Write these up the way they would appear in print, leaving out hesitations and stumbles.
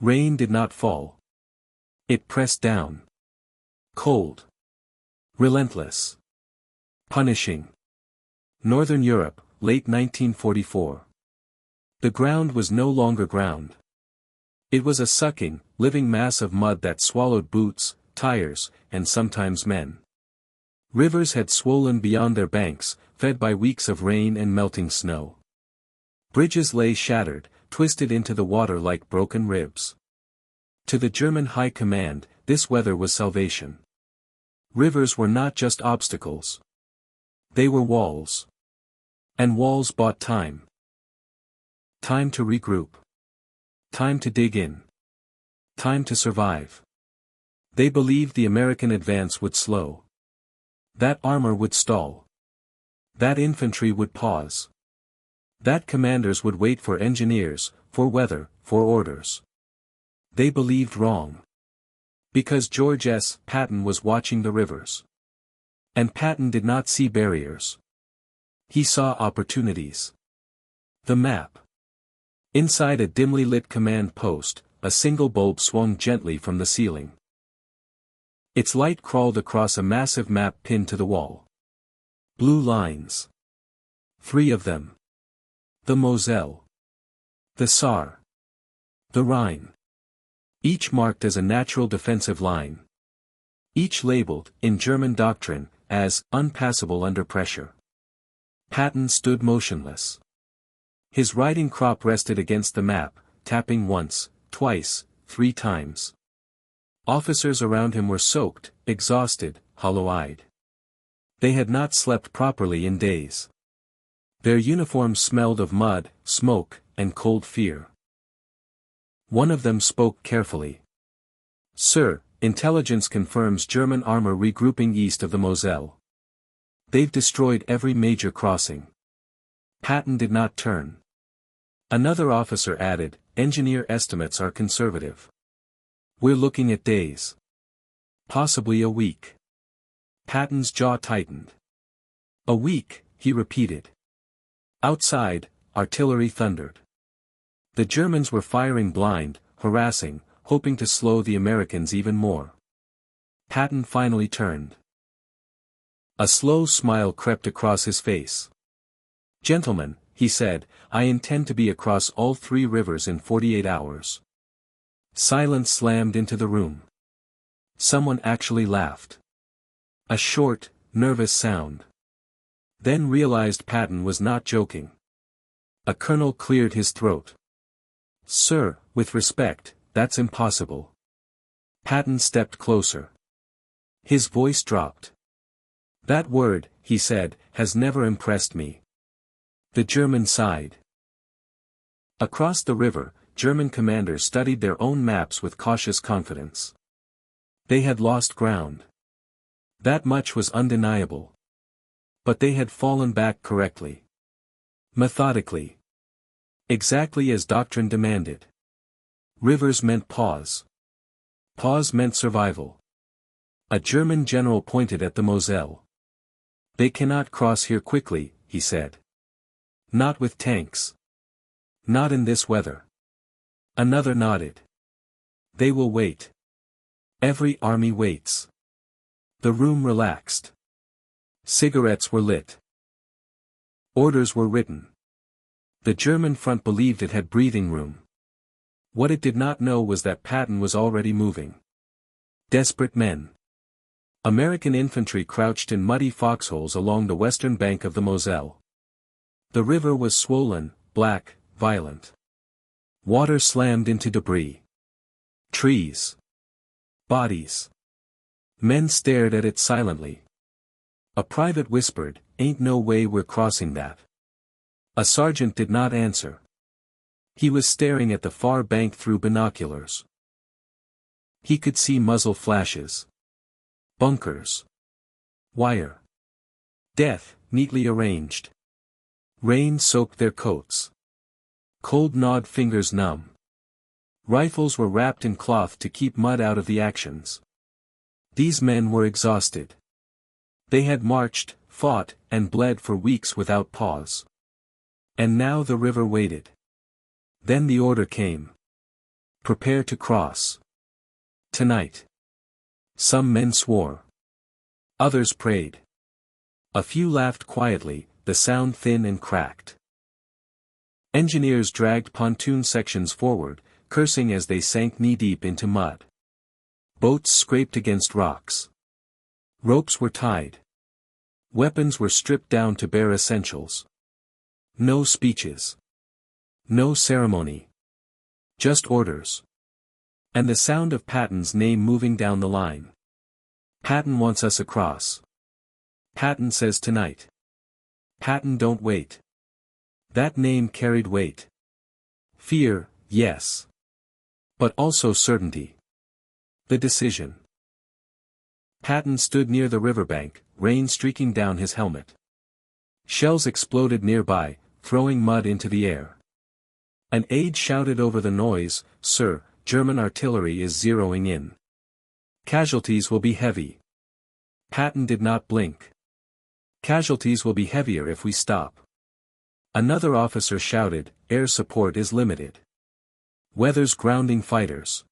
Rain did not fall. It pressed down. Cold. Relentless. Punishing. Northern Europe, late 1944. The ground was no longer ground. It was a sucking, living mass of mud that swallowed boots, tires, and sometimes men. Rivers had swollen beyond their banks, fed by weeks of rain and melting snow. Bridges lay shattered, twisted into the water like broken ribs. To the German High Command, this weather was salvation. Rivers were not just obstacles. They were walls. And walls bought time. Time to regroup. Time to dig in. Time to survive. They believed the American advance would slow. That armor would stall. That infantry would pause. That commanders would wait for engineers, for weather, for orders. They believed wrong. Because George S. Patton was watching the rivers. And Patton did not see barriers. He saw opportunities. The map. Inside a dimly lit command post, a single bulb swung gently from the ceiling. Its light crawled across a massive map pinned to the wall. Blue lines. 3 of them. The Moselle. The Saar. The Rhine. Each marked as a natural defensive line. Each labeled, in German doctrine, as unpassable under pressure. Patton stood motionless. His riding crop rested against the map, tapping once, twice, 3 times. Officers around him were soaked, exhausted, hollow-eyed. They had not slept properly in days. Their uniforms smelled of mud, smoke, and cold fear. One of them spoke carefully. "Sir, intelligence confirms German armor regrouping east of the Moselle. They've destroyed every major crossing." Patton did not turn. Another officer added, "Engineer estimates are conservative. We're looking at days. Possibly a week." Patton's jaw tightened. "A week," he repeated. Outside, artillery thundered. The Germans were firing blind, harassing, hoping to slow the Americans even more. Patton finally turned. A slow smile crept across his face. "Gentlemen," he said, "I intend to be across all 3 rivers in 48 hours. Silence slammed into the room. Someone actually laughed. A short, nervous sound. Then realized Patton was not joking. A colonel cleared his throat. "Sir, with respect, that's impossible." Patton stepped closer. His voice dropped. "That word," he said, "has never impressed me." The German sighed. Across the river, German commanders studied their own maps with cautious confidence. They had lost ground. That much was undeniable. But they had fallen back correctly. Methodically. Exactly as doctrine demanded. Rivers meant pause. Pause meant survival. A German general pointed at the Moselle. "They cannot cross here quickly," he said. "Not with tanks. Not in this weather." Another nodded. "They will wait. Every army waits." The room relaxed. Cigarettes were lit. Orders were written. The German front believed it had breathing room. What it did not know was that Patton was already moving. Desperate men. American infantry crouched in muddy foxholes along the western bank of the Moselle. The river was swollen, black, violent. Water slammed into debris. Trees. Bodies. Men stared at it silently. A private whispered, "Ain't no way we're crossing that." A sergeant did not answer. He was staring at the far bank through binoculars. He could see muzzle flashes. Bunkers. Wire. Death, neatly arranged. Rain soaked their coats. Cold gnawed fingers numb. Rifles were wrapped in cloth to keep mud out of the actions. These men were exhausted. They had marched, fought, and bled for weeks without pause. And now the river waited. Then the order came. Prepare to cross. Tonight. Some men swore. Others prayed. A few laughed quietly, the sound thin and cracked. Engineers dragged pontoon sections forward, cursing as they sank knee-deep into mud. Boats scraped against rocks. Ropes were tied. Weapons were stripped down to bare essentials. No speeches. No ceremony. Just orders. And the sound of Patton's name moving down the line. Patton wants us across. Patton says tonight. Patton don't wait. That name carried weight. Fear, yes. But also certainty. The decision. Patton stood near the riverbank, rain streaking down his helmet. Shells exploded nearby, throwing mud into the air. An aide shouted over the noise, "Sir, German artillery is zeroing in. Casualties will be heavy." Patton did not blink. "Casualties will be heavier if we stop." Another officer shouted, "Air support is limited. Weather's grounding fighters."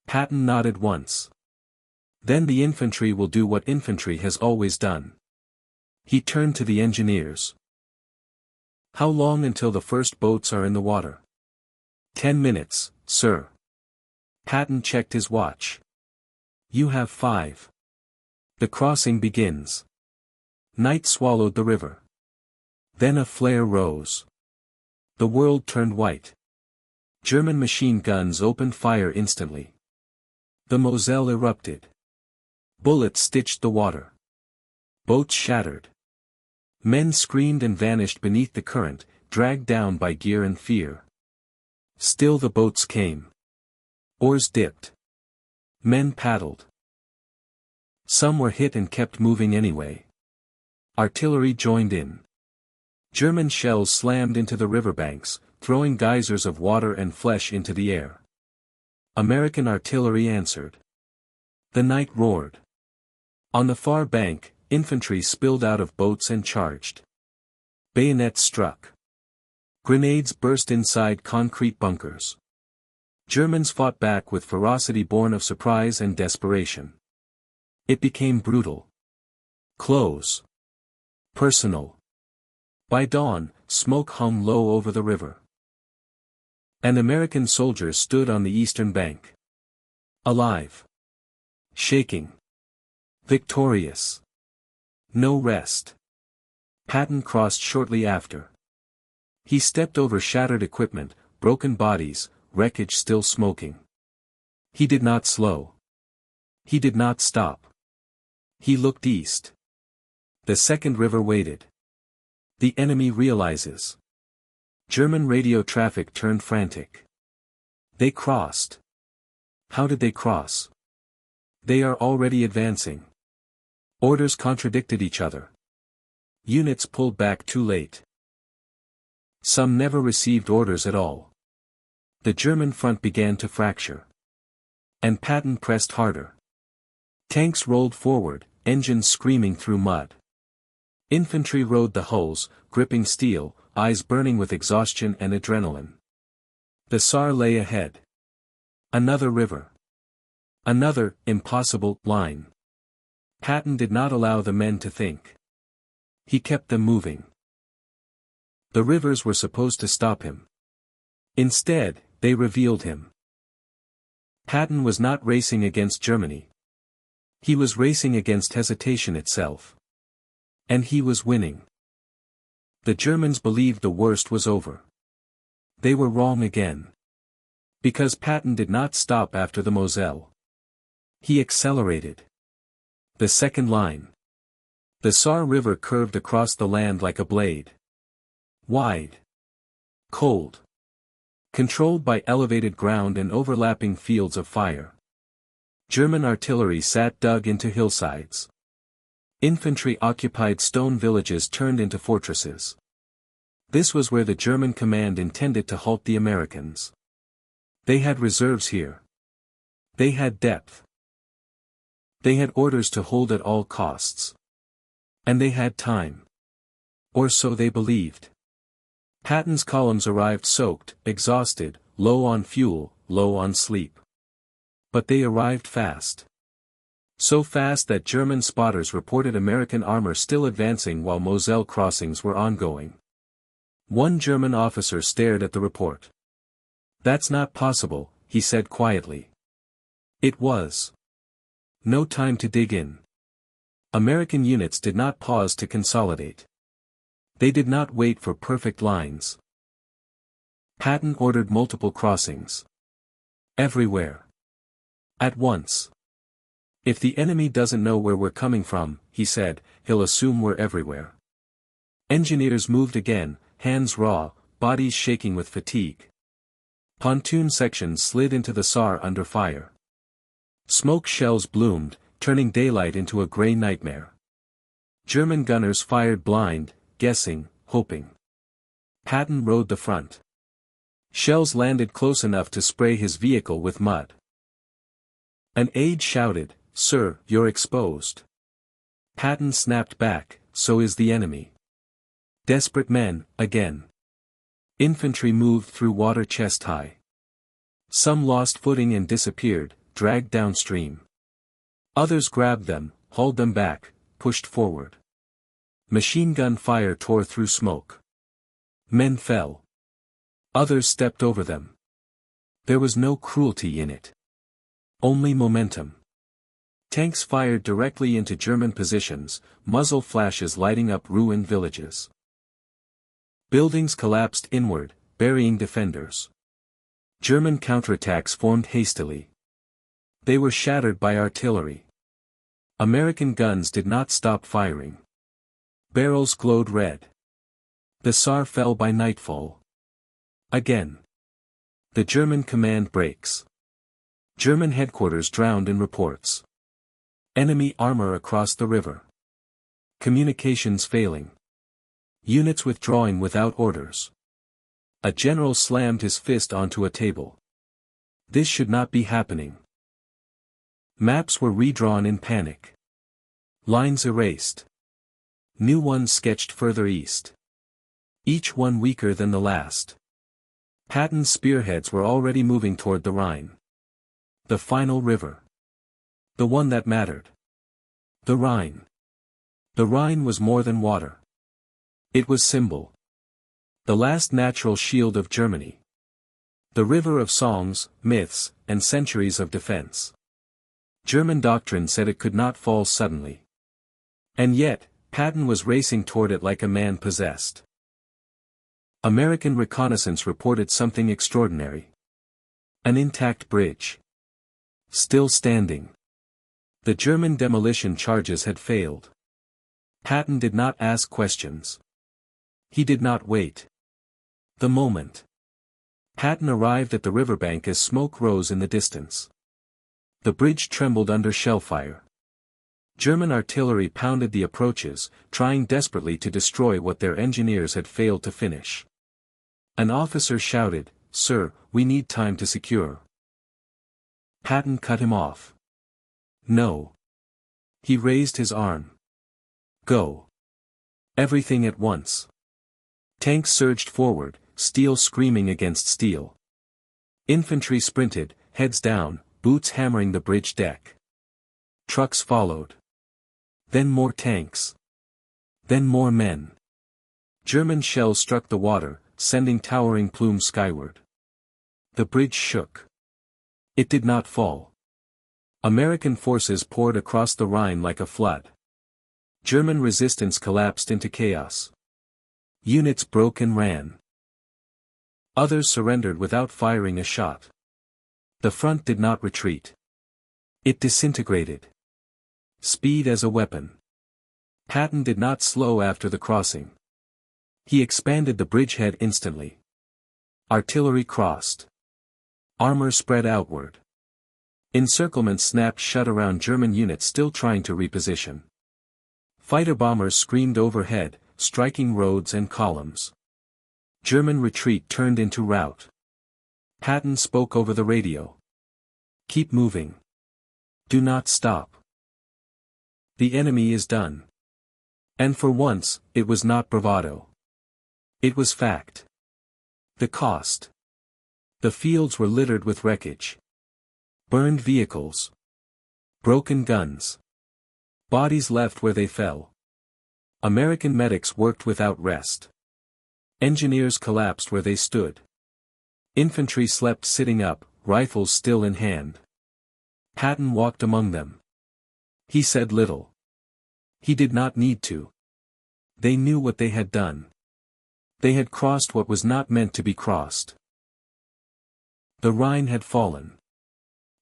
Patton nodded once. "Then the infantry will do what infantry has always done." He turned to the engineers. "How long until the first boats are in the water?" 10 minutes, sir." Patton checked his watch. "You have 5. The crossing begins." Night swallowed the river. Then a flare rose. The world turned white. German machine guns opened fire instantly. The Moselle erupted. Bullets stitched the water. Boats shattered. Men screamed and vanished beneath the current, dragged down by gear and fear. Still the boats came. Oars dipped. Men paddled. Some were hit and kept moving anyway. Artillery joined in. German shells slammed into the riverbanks, throwing geysers of water and flesh into the air. American artillery answered. The night roared. On the far bank, infantry spilled out of boats and charged. Bayonets struck. Grenades burst inside concrete bunkers. Germans fought back with ferocity born of surprise and desperation. It became brutal. Close. Personal. By dawn, smoke hung low over the river. And American soldiers stood on the eastern bank. Alive. Shaking. Victorious. No rest. Patton crossed shortly after. He stepped over shattered equipment, broken bodies, wreckage still smoking. He did not slow. He did not stop. He looked east. The second river waited. The enemy realizes. German radio traffic turned frantic. They crossed. How did they cross? They are already advancing. Orders contradicted each other. Units pulled back too late. Some never received orders at all. The German front began to fracture. And Patton pressed harder. Tanks rolled forward, engines screaming through mud. Infantry rode the hulls, gripping steel, eyes burning with exhaustion and adrenaline. The Saar lay ahead. Another river. Another, impossible, line. Patton did not allow the men to think. He kept them moving. The rivers were supposed to stop him. Instead, they revealed him. Patton was not racing against Germany. He was racing against hesitation itself. And he was winning. The Germans believed the worst was over. They were wrong again. Because Patton did not stop after the Moselle. He accelerated. The second line. The Saar River curved across the land like a blade. Wide. Cold. Controlled by elevated ground and overlapping fields of fire. German artillery sat dug into hillsides. Infantry occupied stone villages turned into fortresses. This was where the German command intended to halt the Americans. They had reserves here. They had depth. They had orders to hold at all costs. And they had time. Or so they believed. Patton's columns arrived soaked, exhausted, low on fuel, low on sleep. But they arrived fast. So fast that German spotters reported American armor still advancing while Moselle crossings were ongoing. One German officer stared at the report. "That's not possible," he said quietly. It was. No time to dig in. American units did not pause to consolidate. They did not wait for perfect lines. Patton ordered multiple crossings. Everywhere. At once. "If the enemy doesn't know where we're coming from," he said, "he'll assume we're everywhere." Engineers moved again, hands raw, bodies shaking with fatigue. Pontoon sections slid into the Saar under fire. Smoke shells bloomed, turning daylight into a gray nightmare. German gunners fired blind, guessing, hoping. Patton rode the front. Shells landed close enough to spray his vehicle with mud. An aide shouted, "Sir, you're exposed." Patton snapped back, "So is the enemy." Desperate men, again. Infantry moved through water chest high. Some lost footing and disappeared, dragged downstream. Others grabbed them, hauled them back, pushed forward. Machine gun fire tore through smoke. Men fell. Others stepped over them. There was no cruelty in it. Only momentum. Tanks fired directly into German positions, muzzle flashes lighting up ruined villages. Buildings collapsed inward, burying defenders. German counterattacks formed hastily. They were shattered by artillery. American guns did not stop firing. Barrels glowed red. The Saar fell by nightfall. Again. The German command breaks. German headquarters drowned in reports. Enemy armor across the river. Communications failing. Units withdrawing without orders. A general slammed his fist onto a table. This should not be happening. Maps were redrawn in panic. Lines erased. New ones sketched further east. Each one weaker than the last. Patton's spearheads were already moving toward the Rhine. The final river. The one that mattered. The Rhine. The Rhine was more than water. It was symbol. The last natural shield of Germany. The river of songs, myths, and centuries of defense. German doctrine said it could not fall suddenly. And yet, Patton was racing toward it like a man possessed. American reconnaissance reported something extraordinary. An intact bridge. Still standing. The German demolition charges had failed. Patton did not ask questions. He did not wait. The moment. Patton arrived at the riverbank as smoke rose in the distance. The bridge trembled under shellfire. German artillery pounded the approaches, trying desperately to destroy what their engineers had failed to finish. An officer shouted, "Sir, we need time to secure." Patton cut him off. "No." He raised his arm. "Go. Everything at once." Tanks surged forward, steel screaming against steel. Infantry sprinted, heads down, boots hammering the bridge deck. Trucks followed. Then more tanks. Then more men. German shells struck the water, sending towering plumes skyward. The bridge shook. It did not fall. American forces poured across the Rhine like a flood. German resistance collapsed into chaos. Units broke and ran. Others surrendered without firing a shot. The front did not retreat. It disintegrated. Speed as a weapon. Patton did not slow after the crossing. He expanded the bridgehead instantly. Artillery crossed. Armor spread outward. Encirclement snapped shut around German units still trying to reposition. Fighter bombers screamed overhead, striking roads and columns. German retreat turned into rout. Patton spoke over the radio. "Keep moving. Do not stop. The enemy is done." And for once, it was not bravado. It was fact. The cost. The fields were littered with wreckage. Burned vehicles. Broken guns. Bodies left where they fell. American medics worked without rest. Engineers collapsed where they stood. Infantry slept sitting up, rifles still in hand. Patton walked among them. He said little. He did not need to. They knew what they had done. They had crossed what was not meant to be crossed. The Rhine had fallen.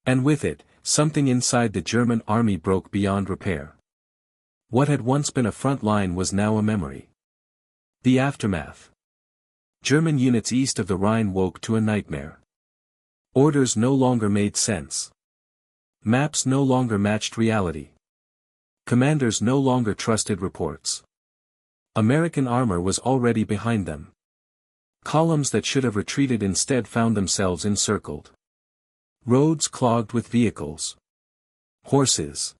And with it, something inside the German army broke beyond repair. What had once been a front line was now a memory. The aftermath. German units east of the Rhine woke to a nightmare. Orders no longer made sense. Maps no longer matched reality. Commanders no longer trusted reports. American armor was already behind them. Columns that should have retreated instead found themselves encircled. Roads clogged with vehicles. Horses.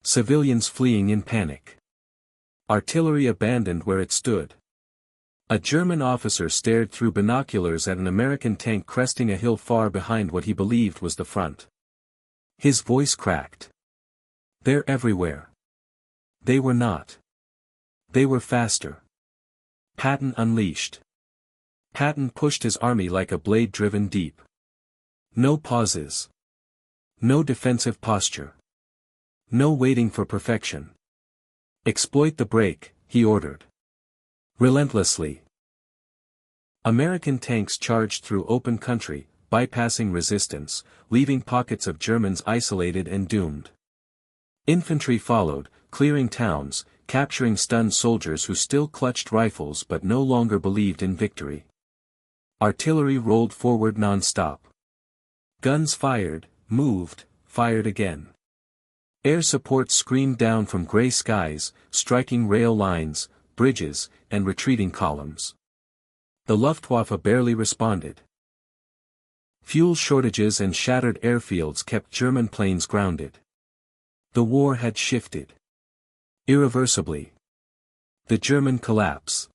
Civilians fleeing in panic. Artillery abandoned where it stood. A German officer stared through binoculars at an American tank cresting a hill far behind what he believed was the front. His voice cracked. They're everywhere. They were not. They were faster. Patton unleashed. Patton pushed his army like a blade driven deep. No pauses. No defensive posture. No waiting for perfection. Exploit the break, he ordered. Relentlessly. American tanks charged through open country, bypassing resistance, leaving pockets of Germans isolated and doomed. Infantry followed, clearing towns, capturing stunned soldiers who still clutched rifles but no longer believed in victory. Artillery rolled forward non-stop. Guns fired, moved, fired again. Air support screamed down from gray skies, striking rail lines, bridges, and retreating columns. The Luftwaffe barely responded. Fuel shortages and shattered airfields kept German planes grounded. The war had shifted. Irreversibly. The German collapse.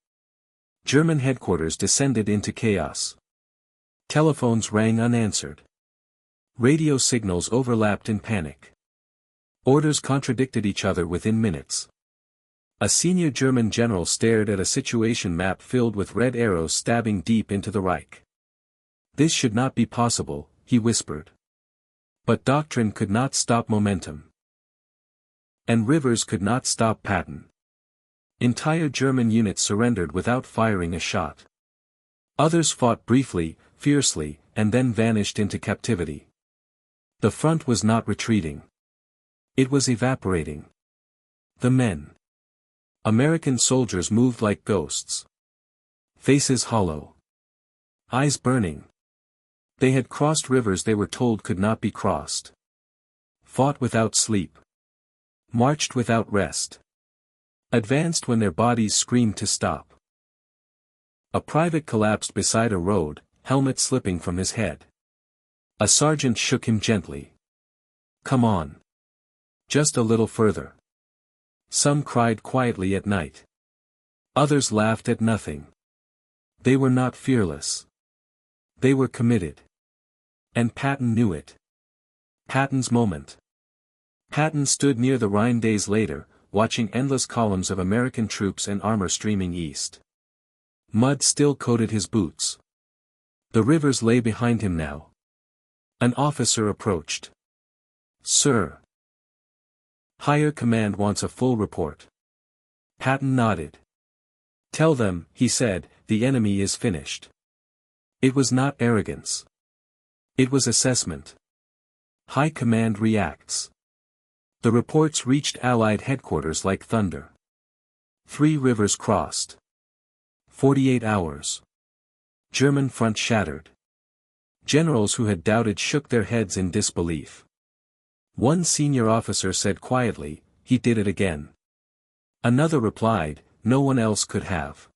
German headquarters descended into chaos. Telephones rang unanswered. Radio signals overlapped in panic. Orders contradicted each other within minutes. A senior German general stared at a situation map filled with red arrows stabbing deep into the Reich. This should not be possible, he whispered. But doctrine could not stop momentum. And rivers could not stop Patton. Entire German units surrendered without firing a shot. Others fought briefly, fiercely, and then vanished into captivity. The front was not retreating. It was evaporating. The men. American soldiers moved like ghosts. Faces hollow. Eyes burning. They had crossed rivers they were told could not be crossed. Fought without sleep. Marched without rest. Advanced when their bodies screamed to stop. A private collapsed beside a road, helmet slipping from his head. A sergeant shook him gently. Come on. Just a little further. Some cried quietly at night. Others laughed at nothing. They were not fearless. They were committed. And Patton knew it. Patton's moment. Patton stood near the Rhine days later, watching endless columns of American troops and armor streaming east. Mud still coated his boots. The rivers lay behind him now. An officer approached. Sir. Higher command wants a full report. Patton nodded. Tell them, he said, the enemy is finished. It was not arrogance. It was assessment. High command reacts. The reports reached Allied headquarters like thunder. 3 rivers crossed. 48 hours. German front shattered. Generals who had doubted shook their heads in disbelief. One senior officer said quietly, he did it again. Another replied, no one else could have.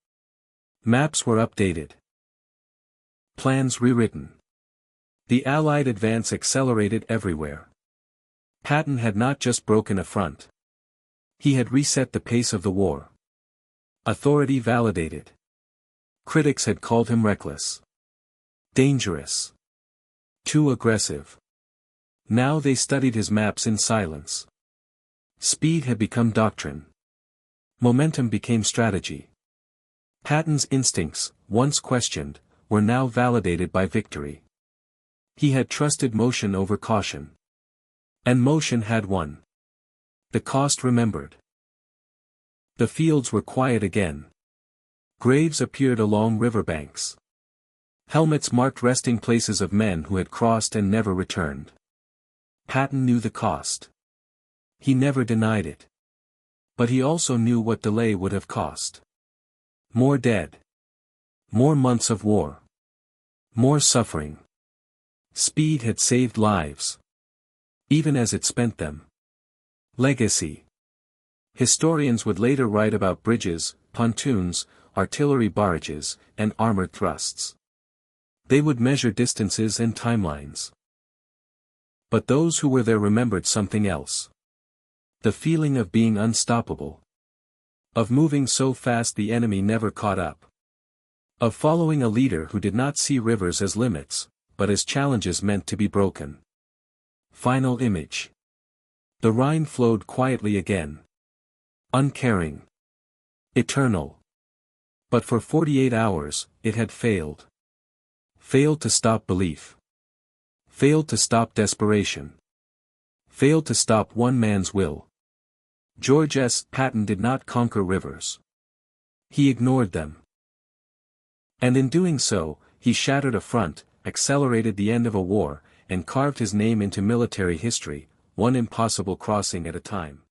Maps were updated. Plans rewritten. The Allied advance accelerated everywhere. Patton had not just broken a front. He had reset the pace of the war. Authority validated. Critics had called him reckless. Dangerous. Too aggressive. Now they studied his maps in silence. Speed had become doctrine. Momentum became strategy. Patton's instincts, once questioned, were now validated by victory. He had trusted motion over caution. And motion had won. The cost remembered. The fields were quiet again. Graves appeared along riverbanks. Helmets marked resting places of men who had crossed and never returned. Patton knew the cost. He never denied it. But he also knew what delay would have cost. More dead. More months of war. More suffering. Speed had saved lives. Even as it spent them. Legacy. Historians would later write about bridges, pontoons, artillery barrages, and armored thrusts. They would measure distances and timelines. But those who were there remembered something else. The feeling of being unstoppable. Of moving so fast the enemy never caught up. Of following a leader who did not see rivers as limits, but as challenges meant to be broken. Final image. The Rhine flowed quietly again. Uncaring. Eternal. But for 48 hours, it had failed. Failed to stop belief. Failed to stop desperation. Failed to stop one man's will. George S. Patton did not conquer rivers. He ignored them. And in doing so, he shattered a front, accelerated the end of a war, and carved his name into military history, one impossible crossing at a time.